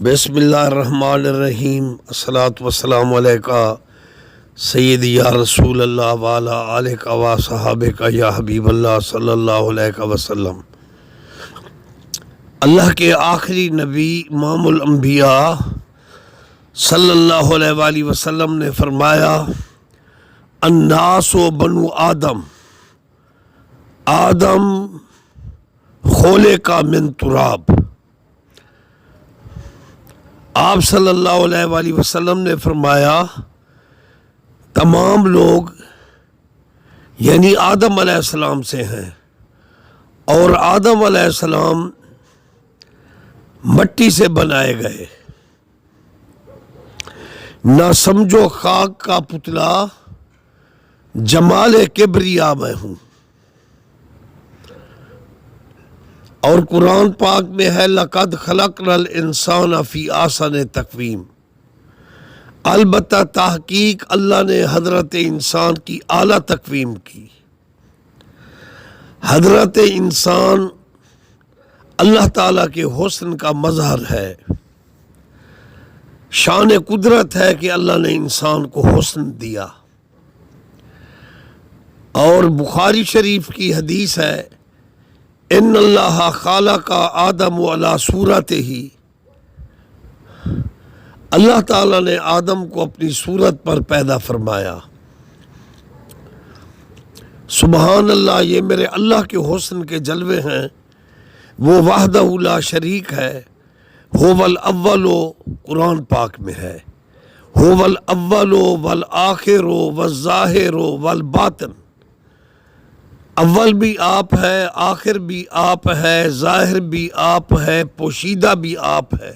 بسم اللہ الرحمن الرحیم الصلاۃ والسلام علیکہ سیدی یا رسول اللہ وعلی آلک و صحابک یا حبیب اللہ صلی اللہ علیہ وسلم۔ اللہ کے آخری نبی امام الانبیاء صلی اللہ علیہ وآلہ وسلم نے فرمایا، الناس و بنو آدم، آدم خولے کا من تراب۔ آپ صلی اللہ علیہ وآلہ وسلم نے فرمایا تمام لوگ یعنی آدم علیہ السلام سے ہیں، اور آدم علیہ السلام مٹی سے بنائے گئے، نہ سمجھو خاک کا پتلا جمال کبریا میں ہوں۔ اور قرآن پاک میں ہے لَقَدْ خَلَقْنَا الْإِنسَانَ فِي أَحْسَنِ تَقْوِيمٍ۔ البتہ تحقیق اللہ نے حضرت انسان کی اعلیٰ تقویم کی۔ حضرت انسان اللہ تعالیٰ کے حسن کا مظہر ہے، شان قدرت ہے کہ اللہ نے انسان کو حسن دیا۔ اور بخاری شریف کی حدیث ہے، ان اللہ خالق آدم علی صورتہ، اللہ تعالیٰ نے آدم کو اپنی صورت پر پیدا فرمایا۔ سبحان اللہ، یہ میرے اللہ کے حسن کے جلوے ہیں۔ وہ وحدہ لا شریک ہے، هو الاول، قرآن پاک میں ہے، هو الاول والآخر والظاہر والباطن۔ اول بھی آپ ہے، آخر بھی آپ ہے، ظاہر بھی آپ ہے، پوشیدہ بھی آپ ہے۔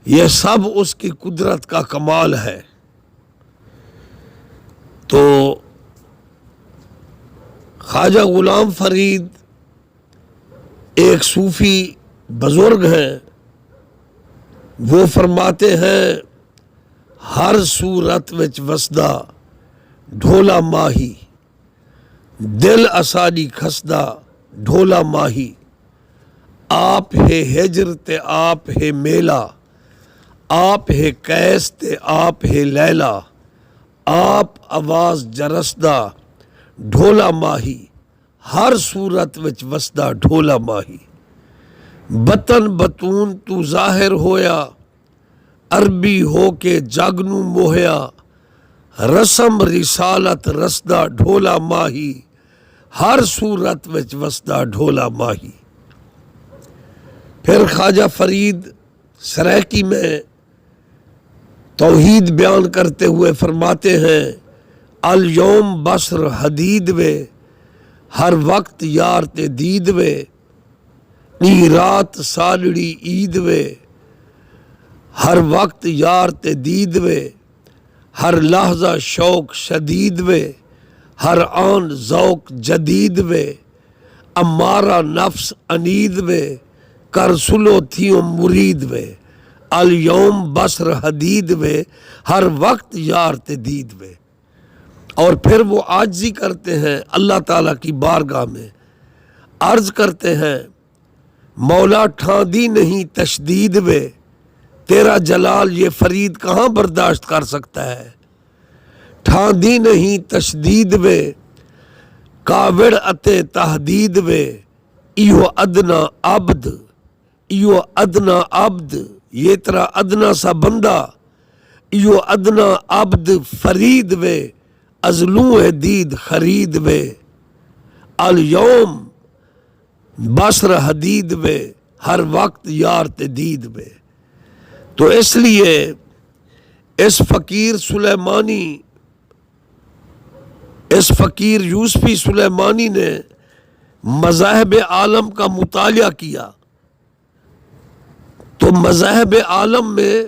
یہ سب اس کی قدرت کا کمال ہے۔ تو خواجہ غلام فرید ایک صوفی بزرگ ہیں، وہ فرماتے ہیں ہر صورت وچ وسدا ڈھولا ماہی، دل اساڈی کھسدا ڈھولا ماہی، آپ ہے ہجر تے آپ ہے میلا، آپ ہے قیس تے آپ ہے لیلا، آپ آواز جرسدا ڈھولا ماہی، ہر صورت وچ وسدا ڈھولا ماہی، بطن بتون تو ظاہر ہویا، عربی ہو کے جگ نو موہیا، رسم رسالت رسدا ڈھولا ماہی، ہر صورت وچ وسدا ڈھولا ماہی۔ پھر خواجہ فرید سریکی میں توحید بیان کرتے ہوئے فرماتے ہیں، الیوم بصر حدید وے، ہر وقت یار تے دید وے، نی رات سالڑی عید وے، ہر وقت یار تے دید وے، ہر لحظہ شوق شدید وے، ہر آن ذوق جدید وے، امارا نفس انید وے، کر سلو تھیوں مرید وے، الیوم بصر حدید وے، ہر وقت یار تے دید وے۔ اور پھر وہ عاجزی کرتے ہیں اللہ تعالیٰ کی بارگاہ میں، عرض کرتے ہیں مولا ٹھان دی نہیں تشدید وے، تیرا جلال یہ فرید کہاں برداشت کر سکتا ہے۔ ٹھان دی نہیں تشدید وے، کاوڑ اتے تحدید وے، ایہو ادنا عبد، ایہو ادنا عبد، یہ ترا ادنا سا بندہ، ایہو ادنا عبد فرید وے، ازلوں ہے دید خرید وے، الیوم بصر حدید وے، ہر وقت یار تے دید وے۔ تو اس لیے اس فقیر سلیمانی، اس فقیر یوسفی سلیمانی نے مذاہب عالم کا مطالعہ کیا، تو مذاہب عالم میں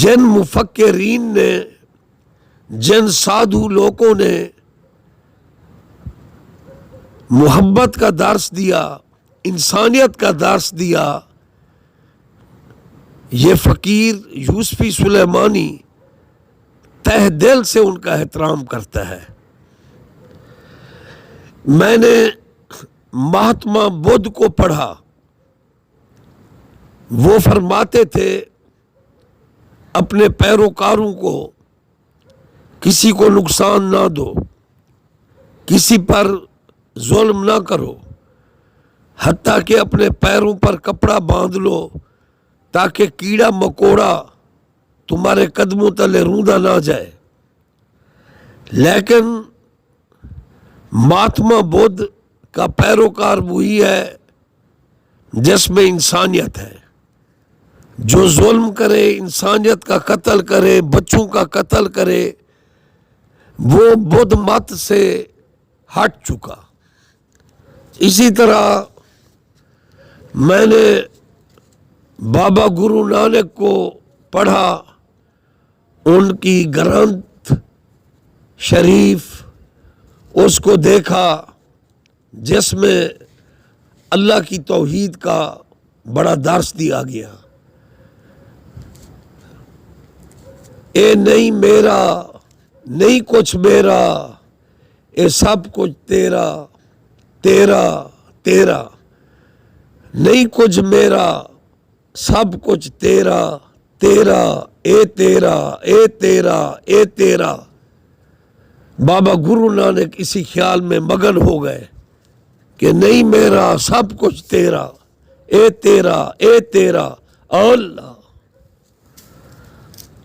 جن مفکرین نے، جن سادھو لوگوں نے محبت کا درس دیا، انسانیت کا درس دیا، یہ فقیر یوسفی سلیمانی تہ دل سے ان کا احترام کرتا ہے۔ میں نے مہاتما بدھ کو پڑھا، وہ فرماتے تھے اپنے پیروکاروں کو کسی کو نقصان نہ دو، کسی پر ظلم نہ کرو، حتیٰ کہ اپنے پیروں پر کپڑا باندھ لو تاکہ کیڑا مکوڑا تمہارے قدموں تلے روندا نہ جائے۔ لیکن مہاتما بدھ کا پیروکار وہی ہے جس میں انسانیت ہے۔ جو ظلم کرے، انسانیت کا قتل کرے، بچوں کا قتل کرے، وہ بدھ مت سے ہٹ چکا۔ اسی طرح میں نے بابا گرو نانک کو پڑھا، ان کی گرنتھ شریف اس کو دیکھا جس میں اللہ کی توحید کا بڑا درس دیا گیا۔ اے نہیں میرا، نہیں کچھ میرا، اے سب کچھ تیرا، تیرا تیرا، نہیں کچھ میرا، سب کچھ تیرا، تیرا اے تیرا، اے تیرا، اے تیرا۔ بابا گرو نانک اسی خیال میں مگن ہو گئے کہ نہیں میرا، سب کچھ تیرا، اے تیرا، اے تیرا اللہ۔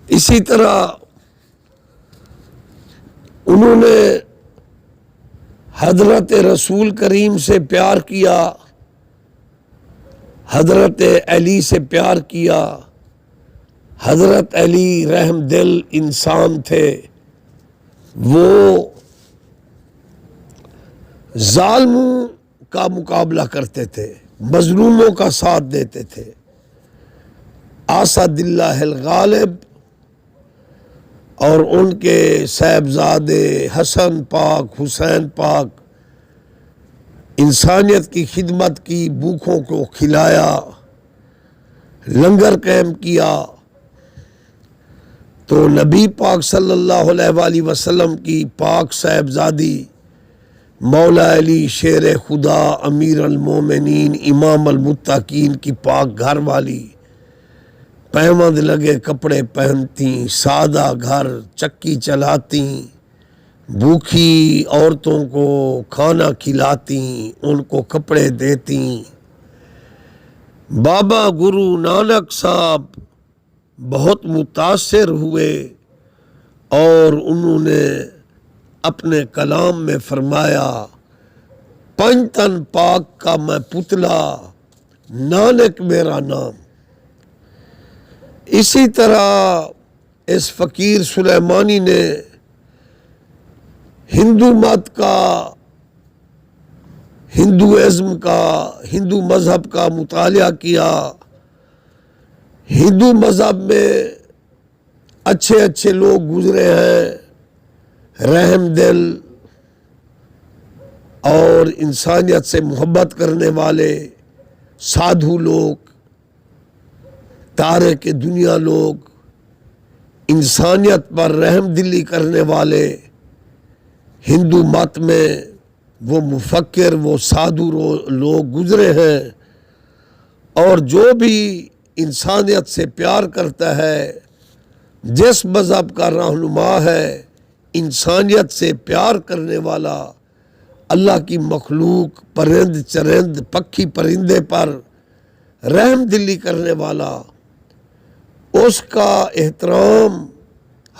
اسی طرح انہوں نے حضرت رسول کریم سے پیار کیا، حضرت علی سے پیار کیا۔ حضرت علی رحم دل انسان تھے، وہ ظالموں کا مقابلہ کرتے تھے، مظلوموں کا ساتھ دیتے تھے۔ اسد اللہ الغالب اور ان کے صاحبزادے حسن پاک، حسین پاک، انسانیت کی خدمت کی، بھوکھوں کو کھلایا، لنگر قائم کیا، تو نبی پاک صلی اللہ علیہ وآلہ وسلم کی پاک صاحبزادی مولا علی شیر خدا، امیر المومنین، امام المتقین کی پاک گھر والی پیوند لگے کپڑے پہنتی، سادہ گھر، چکی چلاتی، بھوکھی عورتوں کو کھانا کھلاتی، ان کو کپڑے دیتی۔ بابا گرو نانک صاحب بہت متاثر ہوئے اور انہوں نے اپنے کلام میں فرمایا، پنجتن پاک کا میں پتلا، نانک میرا نام۔ اسی طرح اس فقیر سلیمانی نے ہندو مت کا، ہندوازم کا، ہندو مذہب کا مطالعہ کیا۔ ہندو مذہب میں اچھے اچھے لوگ گزرے ہیں، رحم دل اور انسانیت سے محبت کرنے والے سادھو لوگ، تارے کے دنیا لوگ، انسانیت پر رحم دلی کرنے والے ہندو مت میں وہ مفکر، وہ سادھو لوگ گزرے ہیں۔ اور جو بھی انسانیت سے پیار کرتا ہے، جس مذہب کا رہنما ہے، انسانیت سے پیار کرنے والا، اللہ کی مخلوق، پرند چرند، پکھی پرندے پر رحم دلی کرنے والا، اس کا احترام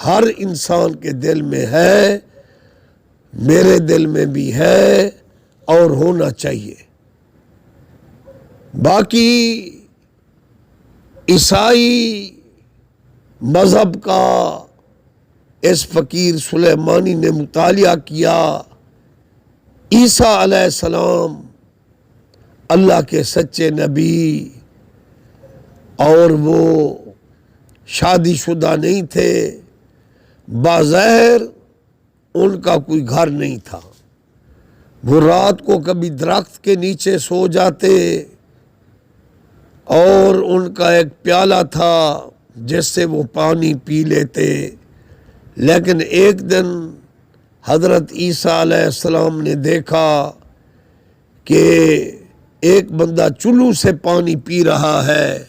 ہر انسان کے دل میں ہے، میرے دل میں بھی ہے اور ہونا چاہیے۔ باقی عیسائی مذہب کا اس فقیر سلیمانی نے مطالعہ کیا۔ عیسیٰ علیہ السلام اللہ کے سچے نبی، اور وہ شادی شدہ نہیں تھے، بظاہر ان کا کوئی گھر نہیں تھا، وہ رات کو کبھی درخت کے نیچے سو جاتے، اور ان کا ایک پیالہ تھا جس سے وہ پانی پی لیتے۔ لیکن ایک دن حضرت عیسیٰ علیہ السلام نے دیکھا کہ ایک بندہ چلو سے پانی پی رہا ہے،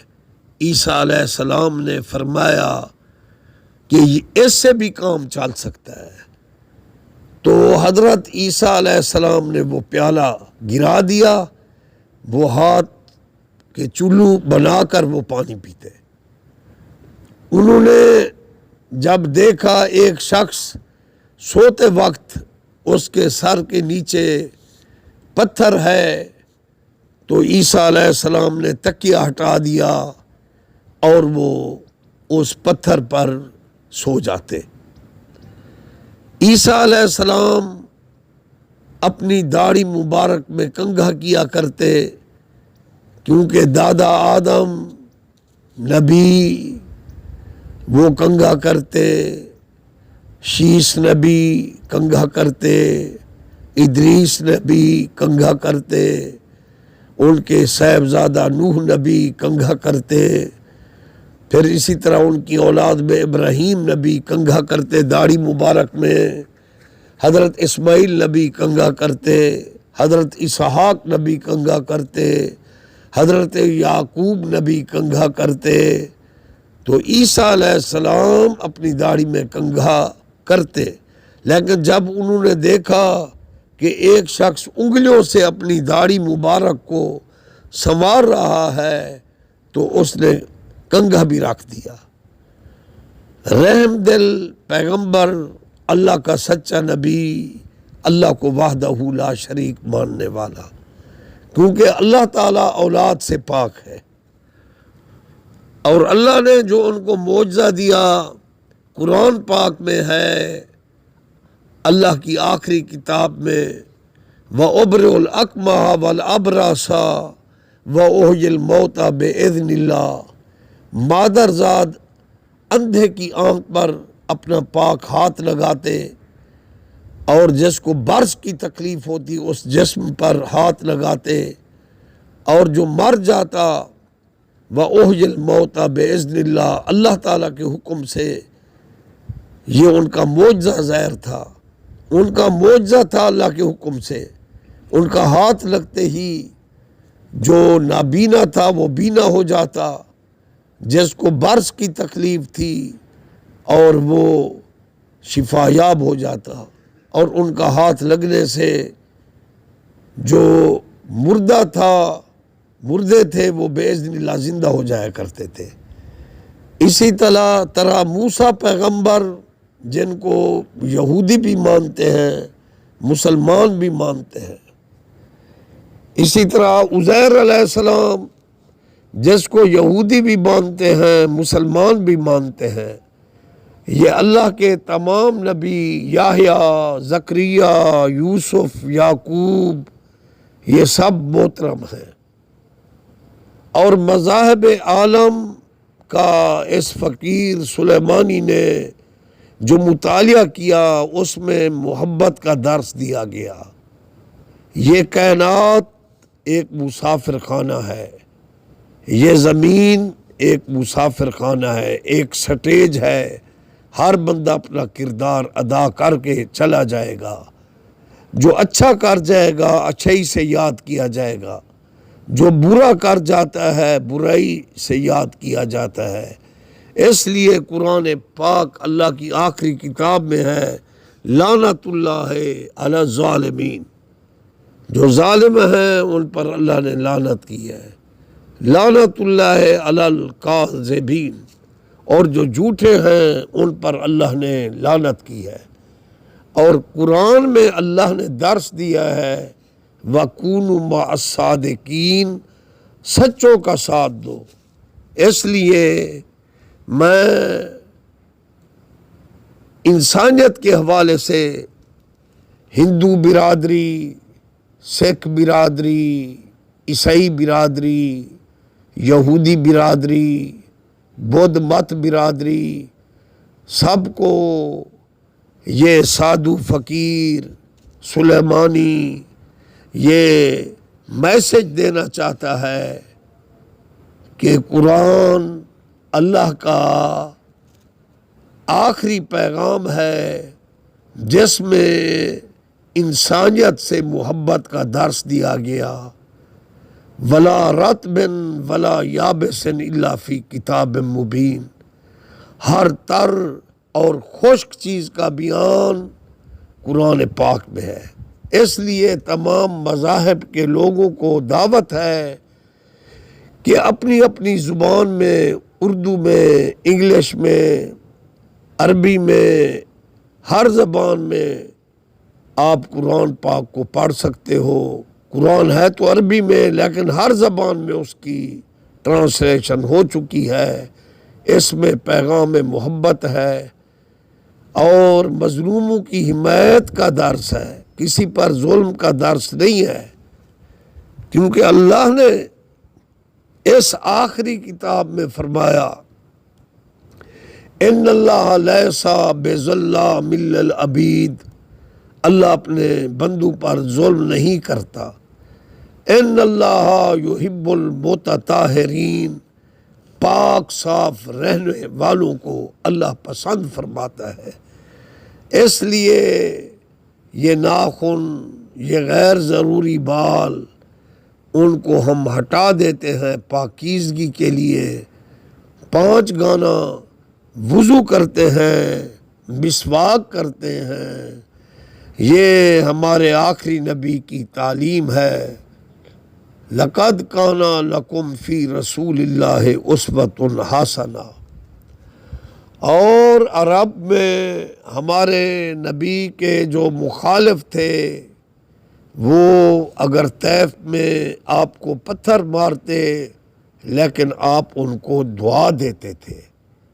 عیسیٰ علیہ السلام نے فرمایا کہ اس سے بھی کام چل سکتا ہے، تو حضرت عیسیٰ علیہ السلام نے وہ پیالہ گرا دیا، وہ ہاتھ کے چلو بنا کر وہ پانی پیتے۔ انہوں نے جب دیکھا ایک شخص سوتے وقت اس کے سر کے نیچے پتھر ہے، تو عیسیٰ علیہ السلام نے تکیہ ہٹا دیا اور وہ اس پتھر پر سو جاتے۔ عیسیٰ علیہ السلام اپنی داڑھی مبارک میں کنگھا کیا کرتے، کیونکہ دادا آدم نبی وہ کنگھا کرتے، شیش نبی کنگھا کرتے، ادریس نبی کنگھا کرتے، ان کے صاحبزادہ نوح نبی کنگھا کرتے، پھر اسی طرح ان کی اولاد میں ابراہیم نبی کنگھا کرتے داڑھی مبارک میں، حضرت اسماعیل نبی کنگھا کرتے، حضرت اسحاق نبی کنگھا کرتے، حضرت یعقوب نبی کنگھا کرتے۔ تو عیسیٰ علیہ السلام اپنی داڑھی میں کنگھا کرتے، لیکن جب انہوں نے دیکھا کہ ایک شخص انگلیوں سے اپنی داڑھی مبارک کو سنوار رہا ہے تو اس نے کنگھا بھی رکھ دیا۔ رحم دل پیغمبر، اللہ کا سچا نبی، اللہ کو وحدہ لا شریک ماننے والا، کیونکہ اللہ تعالیٰ اولاد سے پاک ہے، اور اللہ نے جو ان کو معجزہ دیا قرآن پاک میں ہے، اللہ کی آخری کتاب میں، وَأُبْرِئُ الْأَكْمَحَ وَالْأَبْرَصَ وَأُحْيِي الْمَوْتَى بِإِذْنِ اللَّهِ، مادرزاد اندھے کی آنکھ پر اپنا پاک ہاتھ لگاتے، اور جس کو برس کی تکلیف ہوتی اس جسم پر ہاتھ لگاتے، اور جو مر جاتا وَأُحْيِي الْمَوْتَى بِإِذْنِ اللَّهِ، اللہ تعالیٰ کے حکم سے۔ یہ ان کا معجزہ ظاہر تھا، ان کا معجزہ تھا اللہ کے حکم سے۔ ان کا ہاتھ لگتے ہی جو نابینا تھا وہ بینا ہو جاتا، جس کو برس کی تکلیف تھی اور وہ شفا یاب ہو جاتا، اور ان کا ہاتھ لگنے سے جو مردہ تھا، مردے تھے، وہ باذن اللہ زندہ ہو جایا کرتے تھے۔ اسی طرح موسیٰ پیغمبر، جن کو یہودی بھی مانتے ہیں، مسلمان بھی مانتے ہیں، اسی طرح عزیر علیہ السلام، جس کو یہودی بھی مانتے ہیں، مسلمان بھی مانتے ہیں، یہ اللہ کے تمام نبی، یحییٰ، زکریا، یوسف، یعقوب، یہ سب محترم ہیں۔ اور مذاہب عالم کا اس فقیر سلیمانی نے جو مطالعہ کیا، اس میں محبت کا درس دیا گیا۔ یہ کائنات ایک مسافر خانہ ہے، یہ زمین ایک مسافر خانہ ہے، ایک سٹیج ہے، ہر بندہ اپنا کردار ادا کر کے چلا جائے گا۔ جو اچھا کر جائے گا اچھائی سے یاد کیا جائے گا، جو برا کر جاتا ہے برائی سے یاد کیا جاتا ہے۔ اس لیے قرآن پاک اللہ کی آخری کتاب میں ہے، لعنت اللہ علی الظالمین، جو ظالم ہیں ان پر اللہ نے لعنت کی ہے، لعنت اللہ علی الکاذبین، اور جو جھوٹے ہیں ان پر اللہ نے لعنت کی ہے۔ اور قرآن میں اللہ نے درس دیا ہے، وَكُونُوا مَعَ الصَّادِقِينَ، سچوں کا ساتھ دو۔ اس لیے میں انسانیت کے حوالے سے ہندو برادری، سکھ برادری، عیسائی برادری، یہودی برادری، بدھ مت برادری، سب کو یہ سادھو فقیر سلیمانی یہ میسج دینا چاہتا ہے کہ قرآن اللہ کا آخری پیغام ہے، جس میں انسانیت سے محبت کا درس دیا گیا، ولا رطب ولا یابس الا فی کتاب مبین، ہر تر اور خشک چیز کا بیان قرآن پاک میں ہے۔ اس لیے تمام مذاہب کے لوگوں کو دعوت ہے کہ اپنی اپنی زبان میں، اردو میں، انگلش میں، عربی میں، ہر زبان میں آپ قرآن پاک کو پڑھ سکتے ہو۔ قرآن ہے تو عربی میں، لیکن ہر زبان میں اس کی ٹرانسلیشن ہو چکی ہے۔ اس میں پیغام محبت ہے اور مظلوموں کی حمایت کا درس ہے، کسی پر ظلم کا درس نہیں ہے، کیونکہ اللہ نے اس آخری کتاب میں فرمایا ان اللہ لیس بظلام للعبید، اللہ اپنے بندوں پر ظلم نہیں کرتا۔ ان اللہ یحب المتطہرین، پاک صاف رہنے والوں کو اللہ پسند فرماتا ہے۔ اس لیے یہ ناخن، یہ غیر ضروری بال، ان کو ہم ہٹا دیتے ہیں پاکیزگی کے لیے۔ 5 گانا وضو کرتے ہیں، مسواک کرتے ہیں، یہ ہمارے آخری نبی کی تعلیم ہے۔ لقد کان لکم فی رسول اللہ اسوۃ حسنہ۔ اور عرب میں ہمارے نبی کے جو مخالف تھے، وہ اگر طیف میں آپ کو پتھر مارتے لیکن آپ ان کو دعا دیتے تھے۔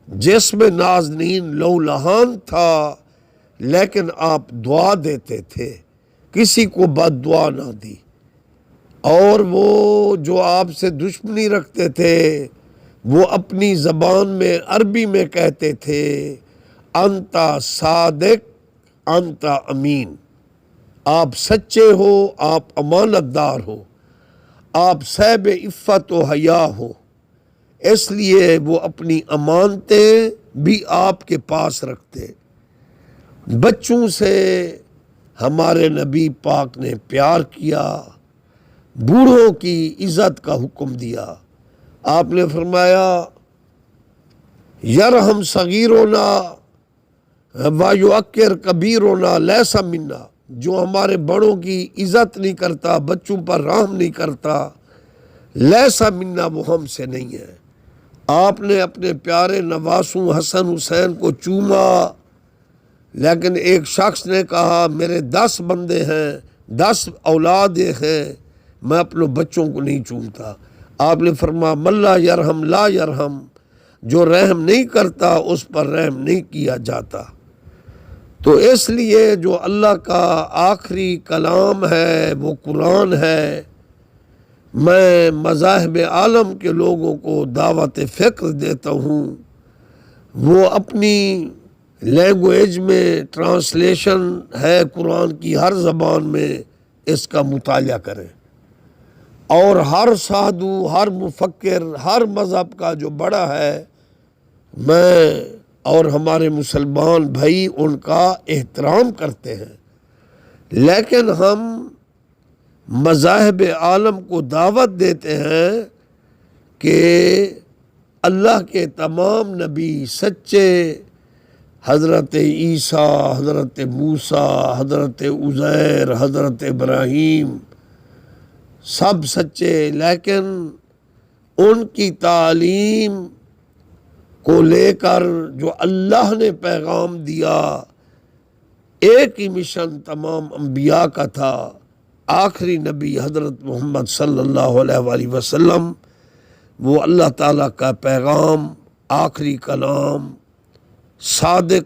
جسم نازنین لو لہان تھا لیکن آپ دعا دیتے تھے، کسی کو بد دعا نہ دی۔ اور وہ جو آپ سے دشمنی رکھتے تھے، وہ اپنی زبان میں عربی میں کہتے تھے انت صادق انت امین، آپ سچے ہو، آپ امانت دار ہو، آپ صاحب عفت و حیا ہو۔ اس لیے وہ اپنی امانتیں بھی آپ کے پاس رکھتے۔ بچوں سے ہمارے نبی پاک نے پیار کیا، بوڑھوں کی عزت کا حکم دیا۔ آپ نے فرمایا یرحم صغیرنا ویعکر کبیرنا لیس منا، جو ہمارے بڑوں کی عزت نہیں کرتا، بچوں پر رحم نہیں کرتا، لیس منا، وہ ہم سے نہیں ہے۔ آپ نے اپنے پیارے نواسوں حسن حسین کو چوما، لیکن ایک شخص نے کہا میرے 10 بندے ہیں، 10 اولادیں ہیں، میں اپنے بچوں کو نہیں چومتا۔ آپ نے فرمایا من لا یرحم لا یرحم، جو رحم نہیں کرتا اس پر رحم نہیں کیا جاتا۔ تو اس لیے جو اللہ کا آخری کلام ہے وہ قرآن ہے۔ میں مذاہب عالم کے لوگوں کو دعوت فکر دیتا ہوں، وہ اپنی لینگویج میں ٹرانسلیشن ہے قرآن کی، ہر زبان میں اس کا مطالعہ کریں، اور ہر سادھو، ہر مفکر، ہر مذہب کا جو بڑا ہے، میں اور ہمارے مسلمان بھائی ان کا احترام کرتے ہیں، لیکن ہم مذاہب عالم کو دعوت دیتے ہیں کہ اللہ کے تمام نبی سچے، حضرت عیسیٰ، حضرت موسیٰ، حضرت عزیر، حضرت ابراہیم، سب سچے، لیکن ان کی تعلیم کو لے کر جو اللہ نے پیغام دیا، ایک ہی مشن تمام انبیاء کا تھا۔ آخری نبی حضرت محمد صلی اللہ علیہ وآلہ وسلم، وہ اللہ تعالیٰ کا پیغام، آخری کلام، صادق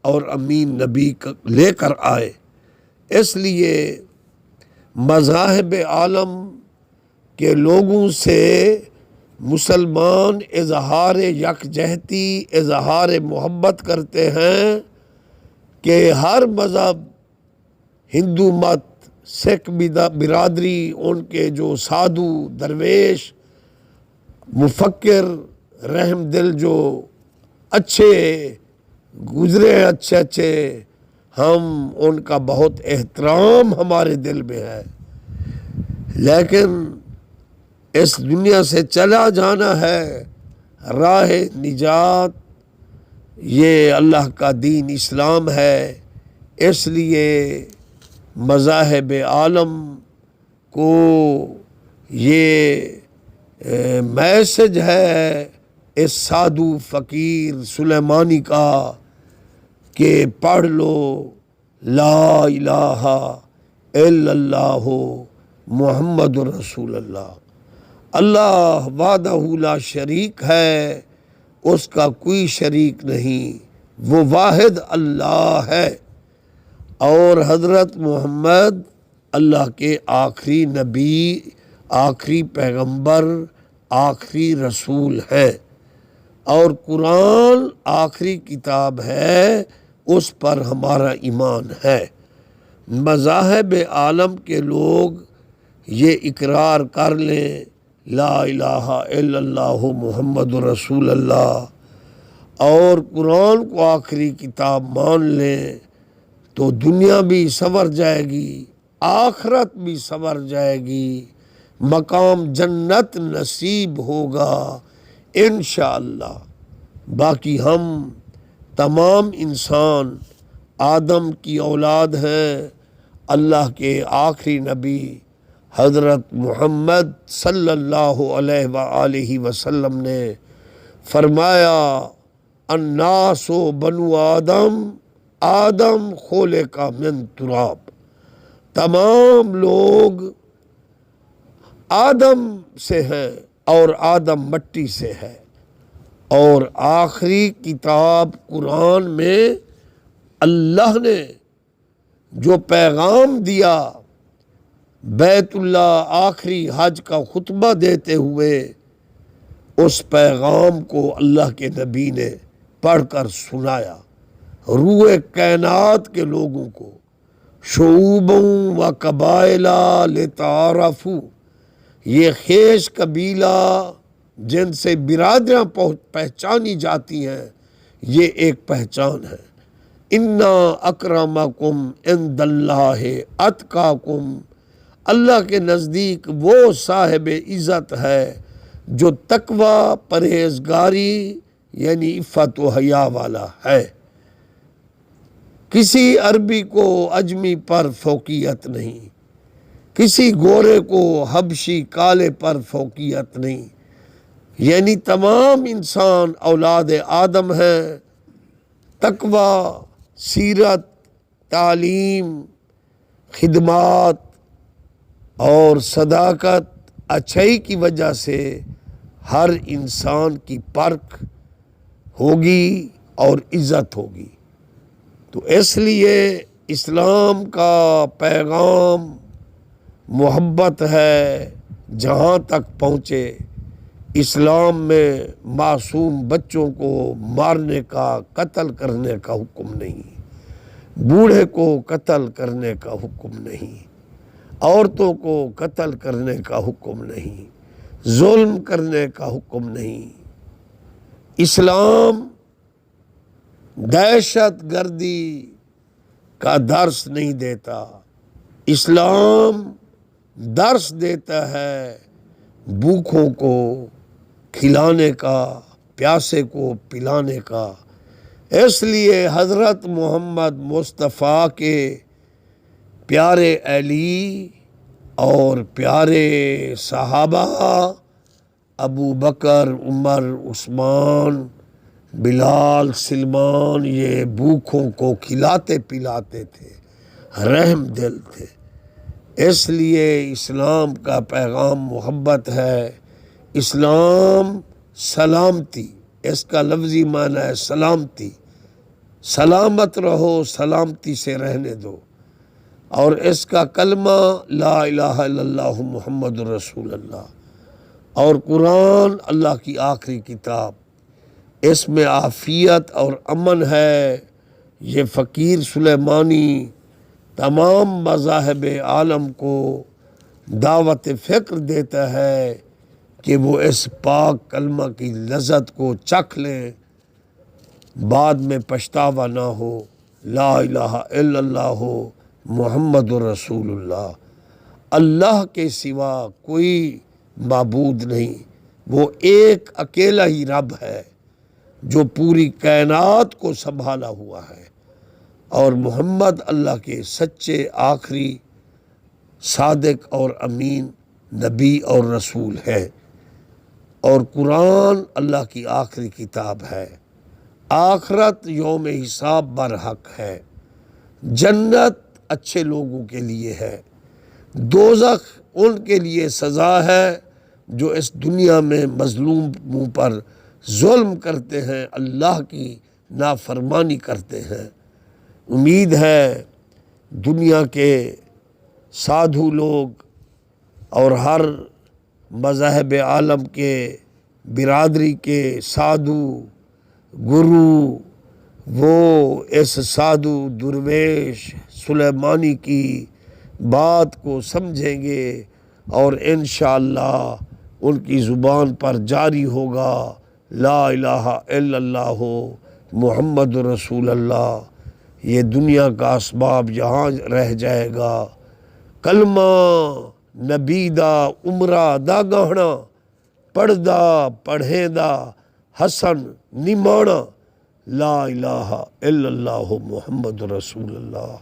اور امین نبی لے کر آئے۔ اس لیے مذاہب عالم کے لوگوں سے مسلمان اظہار یکجہتی، اظہار محبت کرتے ہیں کہ ہر مذہب، ہندو مت، سکھ برادری، ان کے جو سادھو، درویش، مفکر، رحم دل جو اچھے گزرے ہیں، اچھے ہم ان کا بہت احترام ہمارے دل میں ہے، لیکن اس دنیا سے چلا جانا ہے، راہ نجات یہ اللہ کا دین اسلام ہے۔ اس لیے مذاہب عالم کو یہ میسج ہے اس سادھو فقیر سلیمانی کا کہ پڑھ لو لا الہ الا اللہ محمد رسول اللہ۔ اللہ وحدہ لا شریک ہے، اس کا کوئی شریک نہیں، وہ واحد اللہ ہے، اور حضرت محمد اللہ کے آخری نبی، آخری پیغمبر، آخری رسول ہے، اور قرآن آخری کتاب ہے، اس پر ہمارا ایمان ہے۔ مذاہب عالم کے لوگ یہ اقرار کر لیں لا الہ الا اللہ محمد رسول اللہ، اور قرآن کو آخری کتاب مان لیں، تو دنیا بھی سنور جائے گی، آخرت بھی سنور جائے گی، مقام جنت نصیب ہوگا انشاءاللہ۔ باقی ہم تمام انسان آدم کی اولاد ہیں۔ اللہ کے آخری نبی حضرت محمد صلی اللہ علیہ وآلہ وسلم نے فرمایا الناس بنو آدم، آدم خلق من تراب، تمام لوگ آدم سے ہیں اور آدم مٹی سے ہے، اور آخری کتاب قرآن میں اللہ نے جو پیغام دیا، بیت اللہ آخری حج کا خطبہ دیتے ہوئے، اس پیغام کو اللہ کے نبی نے پڑھ کر سنایا روح کائنات کے لوگوں کو، شعوبوں و قبائلہ لتعارفوا، یہ خیش قبیلہ جن سے برادریاں پہچانی جاتی ہیں، یہ ایک پہچان ہے۔ انا اکرمکم عند اللہ اتقاکم، اللہ کے نزدیک وہ صاحب عزت ہے جو تقوی، پرہیزگاری یعنی عفت و حیا والا ہے۔ کسی عربی کو اجمی پر فوقیت نہیں، کسی گورے کو حبشی کالے پر فوقیت نہیں، یعنی تمام انسان اولاد آدم ہیں۔ تقوی، سیرت، تعلیم، خدمات اور صداقت، اچھائی کی وجہ سے ہر انسان کی پرکھ ہوگی اور عزت ہوگی۔ تو اس لیے اسلام کا پیغام محبت ہے، جہاں تک پہنچے۔ اسلام میں معصوم بچوں کو مارنے کا، قتل کرنے کا حکم نہیں، بوڑھے کو قتل کرنے کا حکم نہیں، عورتوں کو قتل کرنے کا حکم نہیں، ظلم کرنے کا حکم نہیں۔ اسلام دہشت گردی کا درس نہیں دیتا، اسلام درس دیتا ہے بھوکوں کو کھلانے کا، پیاسے کو پلانے کا۔ اس لیے حضرت محمد مصطفیٰ کے پیارے علی اور پیارے صحابہ ابو بکر، عمر، عثمان، بلال، سلمان، یہ بھوکوں کو کھلاتے پلاتے تھے، رحم دل تھے۔ اس لیے اسلام کا پیغام محبت ہے، اسلام سلامتی، اس کا لفظی معنی ہے سلامتی، سلامت رہو، سلامتی سے رہنے دو۔ اور اس کا کلمہ لا الہ الا اللہ محمد رسول اللہ، اور قرآن اللہ کی آخری کتاب، اس میں عافیت اور امن ہے۔ یہ فقیر سلیمانی تمام مذاہب عالم کو دعوت فکر دیتا ہے کہ وہ اس پاک کلمہ کی لذت کو چکھ لیں، بعد میں پچھتاوا نہ ہو۔ لا الہ الا اللہ محمد رسول اللہ، اللہ کے سوا کوئی معبود نہیں، وہ ایک اکیلا ہی رب ہے جو پوری کائنات کو سنبھالا ہوا ہے، اور محمد اللہ کے سچے آخری صادق اور امین نبی اور رسول ہے، اور قرآن اللہ کی آخری کتاب ہے۔ آخرت یوم حساب برحق ہے، جنت اچھے لوگوں کے لیے ہے، دوزخ ان کے لیے سزا ہے جو اس دنیا میں مظلوموں پر ظلم کرتے ہیں، اللہ کی نافرمانی کرتے ہیں۔ امید ہے دنیا کے سادھو لوگ اور ہر مذہب عالم کے برادری کے سادھو گرو وہ اس سادھو درویش سلیمانی کی بات کو سمجھیں گے، اور انشاءاللہ ان کی زبان پر جاری ہوگا لا الہ الا اللہ محمد رسول اللہ۔ یہ دنیا کا اسباب یہاں رہ جائے گا، کلمہ نبی دا عمرہ دا گہنا، پڑھدا پڑھیں دا حسن نمانا، لا الہ الا اللہ محمد رسول اللہ۔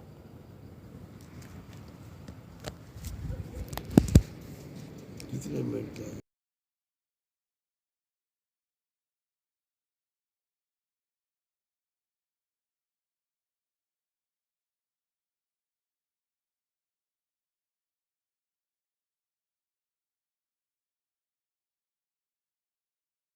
کتنے منٹ